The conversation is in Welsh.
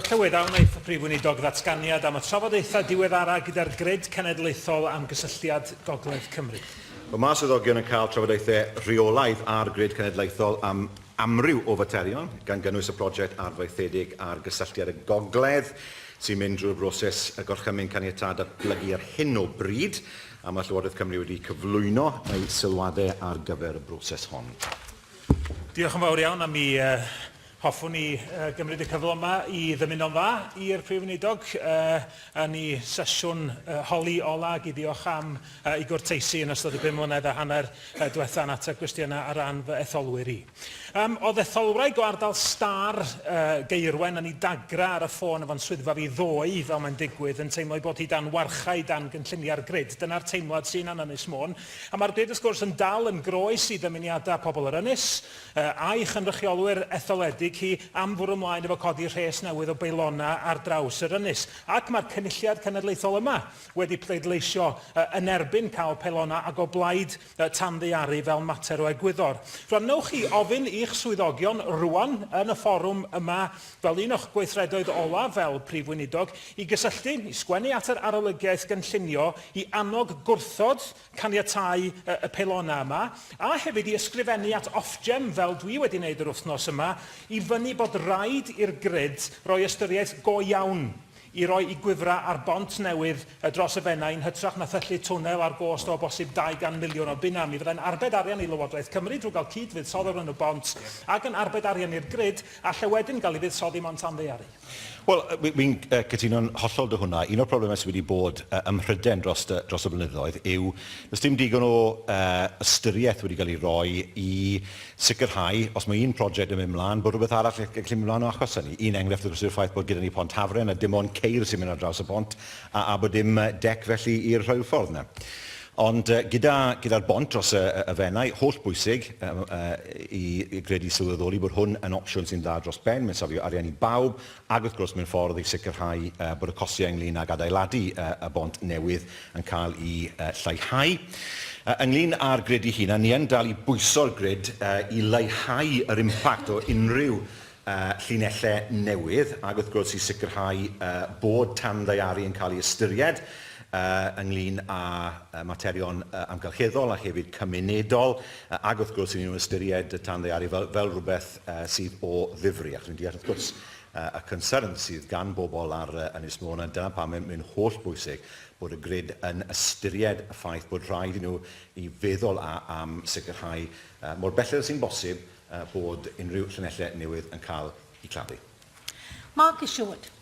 clyweddawn wnaeth y Prif Weinidog ddatganiad am y trafodaethau diweddara gyda'r grid cenedlaethol am gysylltiad Gogledd Cymru. Mae swyddogion yn cael trafodaethau rheolaidd ar grid cenedlaethol am amryw o faterion, gan gynnwys y prosiect arfaethedig ar gysylltiad y Gogledd, sy'n mynd drwy'r broses y gorchymyn caniatad datblygu ar hyn o bryd, a mae Llywodraeth Cymru wedi cyflwyno ei sylwadau ar gyfer y broses hon. Diolch yn fawr iawn am i hoffwn ni gymryd y cyfle yma i ddymuno'n dda i'r Prif Weinidog yn ei sesiwn holi ola i diolch am i gwrteisi yn ystod y 5 mlynedd a hanner diwethaf at y gwestiynau ar ran fy etholwyr i. Oedd etholwraig o ardal Star Geirwen yn ei dagra ar y ffôn efo'n swyddfa fi ddoe fel mae'n digwydd yn teimlo bod hi dan warchau dan gynlluniau'r grid. Dyna'r teimlad sy'n an Ynys Môn. A mae'r grid wrth gwrs yn dal yn groes i dymuniadau pobl yr Ynys a'i chynrychiolwyr etholedig hi am fwrw ymlaen efo codi rhes newydd o Peilonau ar draws yr Ynys. Ac mae'r cynulliad cenedlaethol yma wedi pleidleisio yn erbyn cael Peilonau ac o blaid tanddaearu fel mater o egwyddor. Rwan, newch chi ofyn i'ch swyddogion rwan yn y fforwm yma fel un o'ch gweithredoedd ola fel Prif Weinidog i gysylltu, i sgwennu at yr arolygaeth gynllunio i annog gwrthod caniatáu y Peilonau yma a hefyd i ysgrifennu at ofgem fel dwi wedi wneud yr wythnos yma i fyny bod rhaid i'r grid roi ystyriaeth go iawn i roi i gwifra ar bont newydd dros y Fenau'n hytrach na thyllu twnnel ar gost o bosib 200 miliwn o bunna. Mi fyddai'n arbed arian i Lywodraeth Cymru drwy gael cyd-fuddsoddi yn y bont ac yn arbed arian i'r grid a lle wedyn gael ei fuddsoddi mewn tanddaearu. Wel, mi'n cytuno'n hollol dy hwnna. Un o'r problemau sydd wedi bod ym Mhryden dros y blynyddoedd yw does dim digon o ystyriaeth wedi cael ei roi i sicrhau, os mae un prosiect yn mynd mlaen, bod rhywbeth arall yn gallu mynd mlaen o achos hynny. Un enghraifft wrth yw'r ffaith bod gyda ni pont Hafren a dim ond ceir sy'n mynd ar draws y pont a bod dim dec felly i'r rhywffordd yna. Ond gyda'r bont dros y Fenau, holl bwysig i gredu sylweddoli bod hwn yn opsiwn sy'n dda dros ben, mae'n safio arian i bawb, ac wrth gwrs mewn ffordd i sicrhau bod y costau ynglŷn ag adeiladu y bont newydd yn cael ei lleihau. Ynglŷn â'r grid ei hunan, ni yn dal i bwyso'r grid i leihau yr impact o unrhyw llinellau newydd, ac wrth gwrs i sicrhau bod tanddaearu yn cael ei ystyried ynglŷn â materion amgylcheddol a hefyd cymunedol ac wrth gwrs yn ystyried y tanddaearu fel rhywbeth sydd o ddifri. Ac dwi'n deall wrth gwrs y concern sydd gan bobl ar Ynys Môn a dyna pam mae'n holl bwysig bod y grid yn ystyried y ffaith bod rhaid i nhw i feddwl am sicrhau mor belled sy'n bosib bod unrhyw llinellau newydd yn cael eu claddu. Mark Assured.